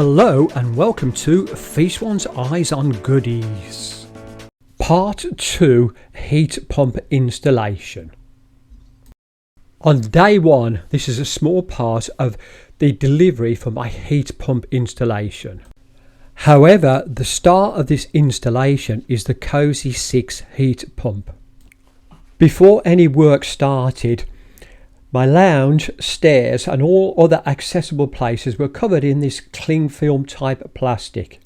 Hello and welcome to Feast One's Eyes on Goodies. Part 2, Heat Pump Installation. On day 1, this is a small part of the delivery for my heat pump installation. However, the start of this installation is the Cosy 6 heat pump. Before any work started, my lounge, stairs and all other accessible places were covered in this cling film type plastic.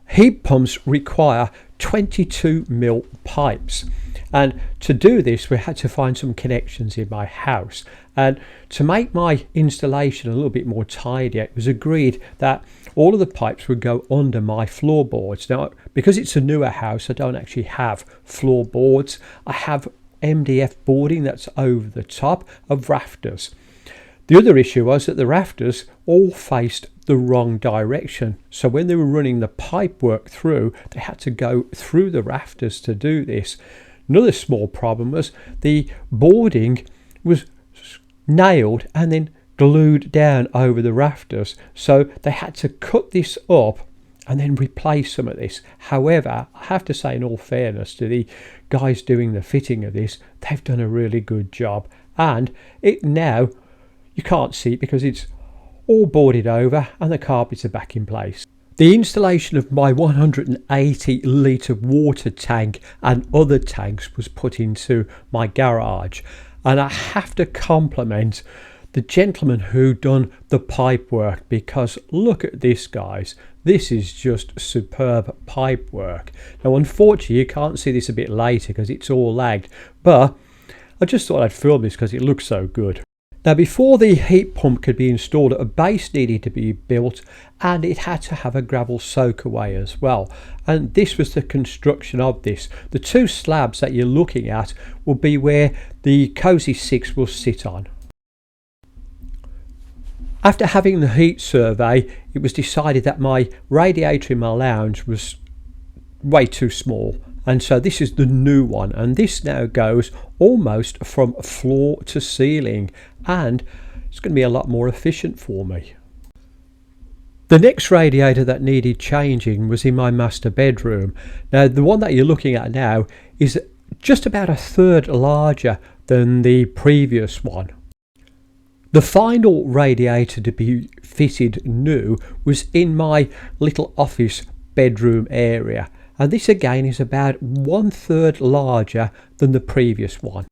Heat pumps require 22mm pipes, and to do this we had to find some connections in my house, and to make my installation a little bit more tidy it was agreed that all of the pipes would go under my floorboards. Now, because it's a newer house, I don't actually have floorboards. I have MDF boarding that's over the top of rafters. The other issue was that the rafters all faced the wrong direction, so when they were running the pipework through, they had to go through the rafters to do this. Another small problem was the boarding was nailed and then glued down over the rafters, so they had to cut this up and then replace some of this. However, I have to say, in all fairness to the guys doing the fitting of this, they've done a really good job, and it now you can't see it because it's all boarded over and the carpets are back in place. The installation of my 180 litre water tank and other tanks was put into my garage, and I have to compliment the gentleman who done the pipe work, because look at this, guys. This is just superb pipe work. Now, unfortunately, you can't see this a bit later because it's all lagged, but I just thought I'd film this because it looks so good. Now, before the heat pump could be installed, a base needed to be built, and it had to have a gravel soakaway as well. And this was the construction of this. The two slabs that you're looking at will be where the Cosy 6 will sit on. After having the heat survey, it was decided that my radiator in my lounge was way too small, and so this is the new one, and this now goes almost from floor to ceiling, and it's going to be a lot more efficient for me. The next radiator that needed changing was in my master bedroom. Now, the one that you're looking at now is just about a third larger than the previous one. The final radiator to be fitted new was in my little office bedroom area, and this again is about 1/3 larger than the previous one.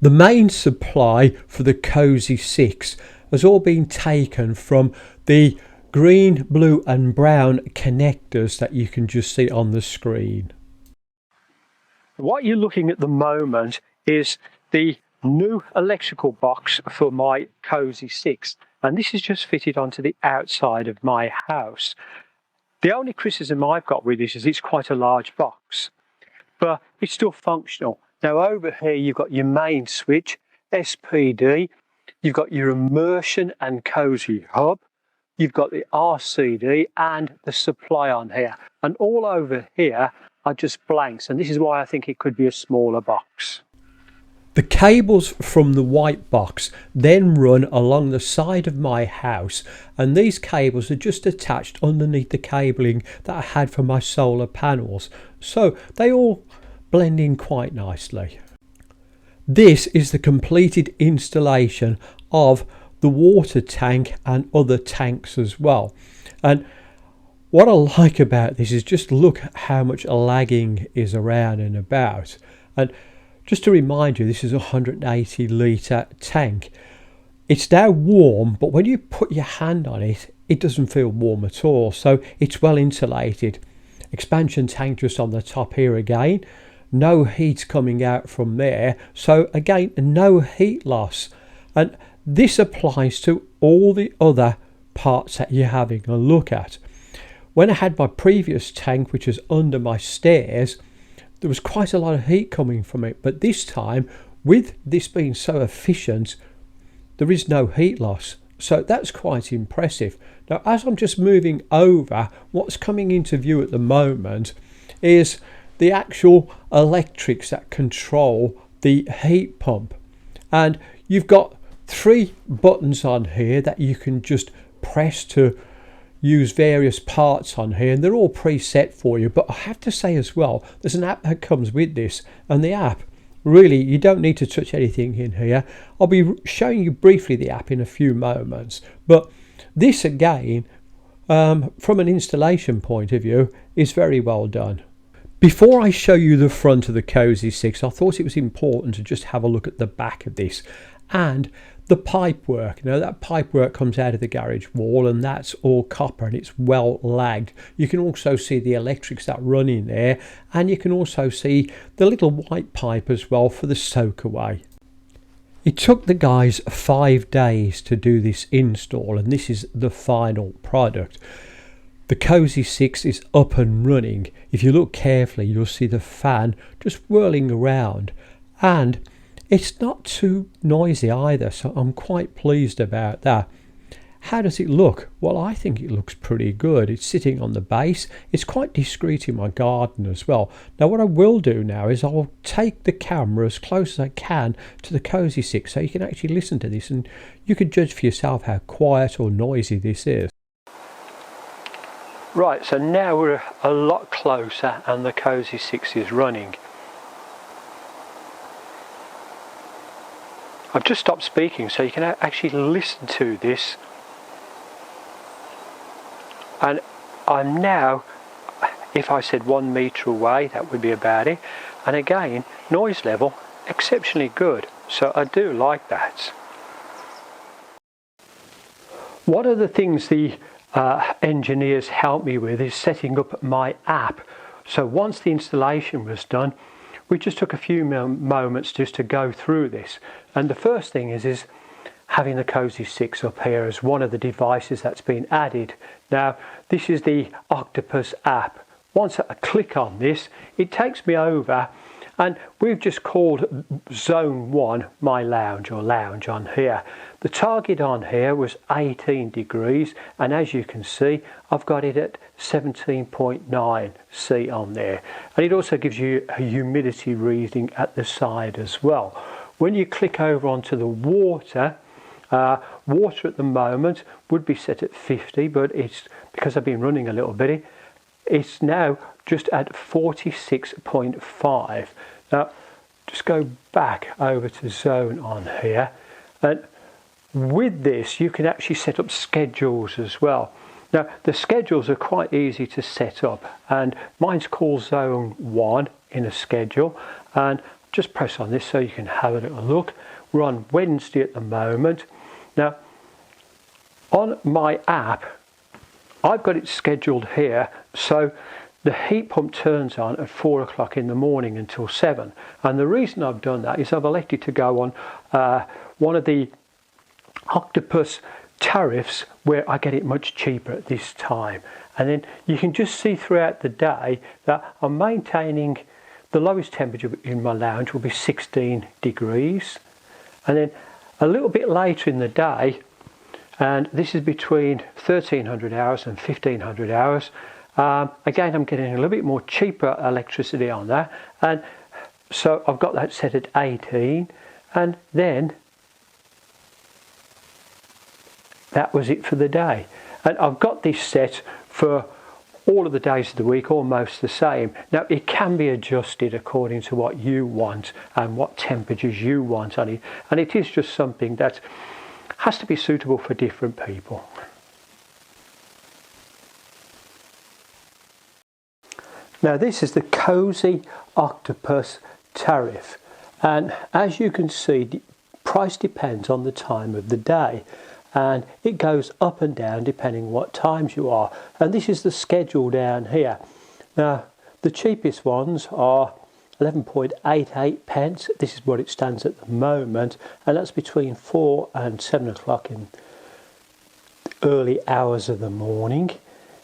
The main supply for the Cosy 6 has all been taken from the green, blue and brown connectors that you can just see on the screen. What you're looking at the moment is the new electrical box for my Cosy 6, and this is just fitted onto the outside of my house. The only criticism I've got with this is it's quite a large box, but it's still functional. Now, over here you've got your main switch, SPD, you've got your immersion and Cosy hub, you've got the RCD and the supply on here, and all over here are just blanks, and this is why I think it could be a smaller box. The cables from the white box then run along the side of my house, and these cables are just attached underneath the cabling that I had for my solar panels, so they all blend in quite nicely. This is the completed installation of the water tank and other tanks as well, and what I like about this is just look at how much lagging is around and about. And just to remind you, this is a 180 litre tank. It's now warm, but when you put your hand on it, it doesn't feel warm at all, so it's well insulated. Expansion tank just on the top here again. No heat coming out from there, so again, no heat loss. And this applies to all the other parts that you're having a look at. When I had my previous tank, which was under my stairs, there was quite a lot of heat coming from it, but this time, with this being so efficient, there is no heat loss, so that's quite impressive. Now, as I'm just moving over, what's coming into view at the moment is the actual electrics that control the heat pump, and you've got 3 buttons on here that you can just press to use various parts on here, and they're all preset for you. But I have to say as well, there's an app that comes with this, and the app, really, you don't need to touch anything in here. I'll be showing you briefly the app in a few moments, but this again, from an installation point of view, is very well done. Before I show you the front of the Cosy 6, I thought it was important to just have a look at the back of this and the pipework. You know, that pipework comes out of the garage wall, and that's all copper and it's well lagged. You can also see the electrics that run in there, and you can also see the little white pipe as well for the soak away. It took the guys 5 days to do this install, and this is the final product. The Cosy 6 is up and running. If you look carefully, you'll see the fan just whirling around, and it's not too noisy either, so I'm quite pleased about that. How does it look? Well, I think it looks pretty good. It's sitting on the base. It's quite discreet in my garden as well. Now, what I will do now is I'll take the camera as close as I can to the Cosy 6 so you can actually listen to this, and you can judge for yourself how quiet or noisy this is. Right, so now we're a lot closer and the Cosy 6 is running. I've just stopped speaking so you can actually listen to this. And I'm now, if I said 1 metre away, that would be about it. And again, noise level, exceptionally good. So I do like that. One of the things the engineers helped me with is setting up my app. So once the installation was done, we just took a few moments just to go through this. And the first thing is having the Cosy 6 up here as one of the devices that's been added. Now, this is the Octopus app. Once I click on this, it takes me over, and we've just called Zone 1 my lounge, or lounge, on here. The target on here was 18 degrees, and as you can see, I've got it at 17.9 C on there. And it also gives you a humidity reading at the side as well. When you click over onto the water, water at the moment would be set at 50, but it's because I've been running a little bit, it's now just at 46.5. Now, just go back over to zone on here, and with this you can actually set up schedules as well. Now, the schedules are quite easy to set up, and mine's called Zone 1 in a schedule, and just press on this so you can have a little look. We're on Wednesday at the moment. Now, on my app, I've got it scheduled here, so the heat pump turns on at 4 o'clock in the morning until 7. And the reason I've done that is I've elected to go on one of the Octopus tariffs where I get it much cheaper at this time. And then you can just see throughout the day that I'm maintaining the lowest temperature in my lounge will be 16 degrees. And then a little bit later in the day, and this is between 1300 hours and 1500 hours, again I'm getting a little bit more cheaper electricity on that, and so I've got that set at 18, and then that was it for the day. And I've got this set for all of the days of the week, almost the same. Now, it can be adjusted according to what you want and what temperatures you want on it, and it is just something that has to be suitable for different people. Now, this is the Cosy Octopus tariff, and as you can see, the price depends on the time of the day, and it goes up and down depending what times you are. And this is the schedule down here. Now, the cheapest ones are 11.88 pence. This is what it stands at the moment, and that's between 4 and 7 o'clock in the early hours of the morning.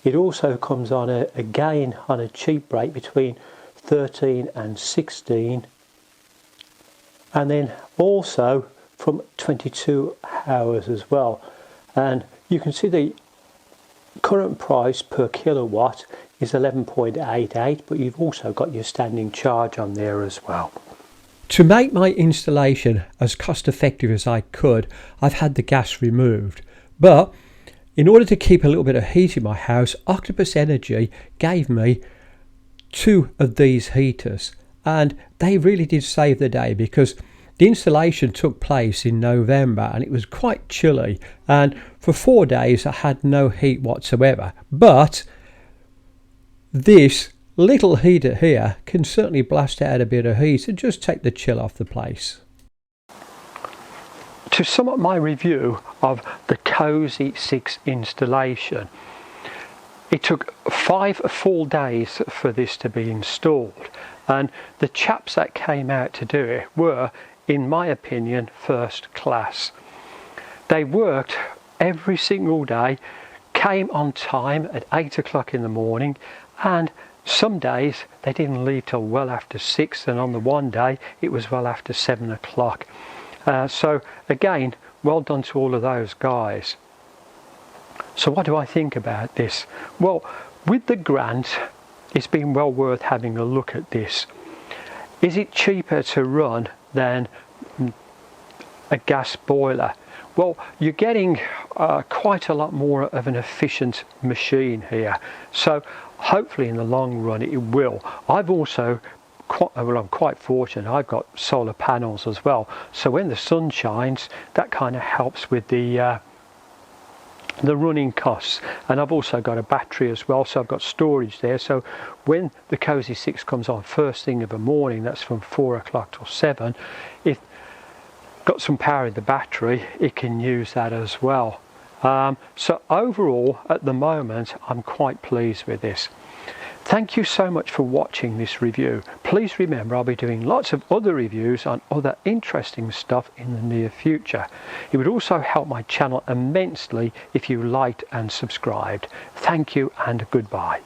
It also comes on again on a cheap rate between 13 and 16, and then also from 22 hours as well. And you can see the current price per kilowatt is 11.88, but you've also got your standing charge on there as well. To make my installation as cost effective as I could, I've had the gas removed, but In order to keep a little bit of heat in my house, Octopus Energy gave me 2 of these heaters, and they really did save the day, because the installation took place in November and it was quite chilly, and for 4 days I had no heat whatsoever. But this little heater here can certainly blast out a bit of heat and just take the chill off the place. To sum up my review of the Cosy 6 installation, it took 5 full days for this to be installed, and the chaps that came out to do it were, in my opinion, first class. They worked every single day, came on time at 8 o'clock in the morning, and some days they didn't leave till well after 6, and on the one day it was well after 7 o'clock. So again, well done to all of those guys. So what do I think about this? Well, with the grant, it's been well worth having a look at this. Is it cheaper to run than a gas boiler? Well, you're getting quite a lot more of an efficient machine here. So hopefully in the long run it will. I've also I'm quite fortunate, I've got solar panels as well, so when the sun shines, that kind of helps with the running costs. And I've also got a battery as well, so I've got storage there, so when the Cosy 6 comes on first thing of the morning, that's from 4 o'clock till 7, if got some power in the battery, it can use that as well. So overall, at the moment, I'm quite pleased with this. Thank you so much for watching this review. Please remember, I'll be doing lots of other reviews on other interesting stuff in the near future. It would also help my channel immensely if you liked and subscribed. Thank you and goodbye.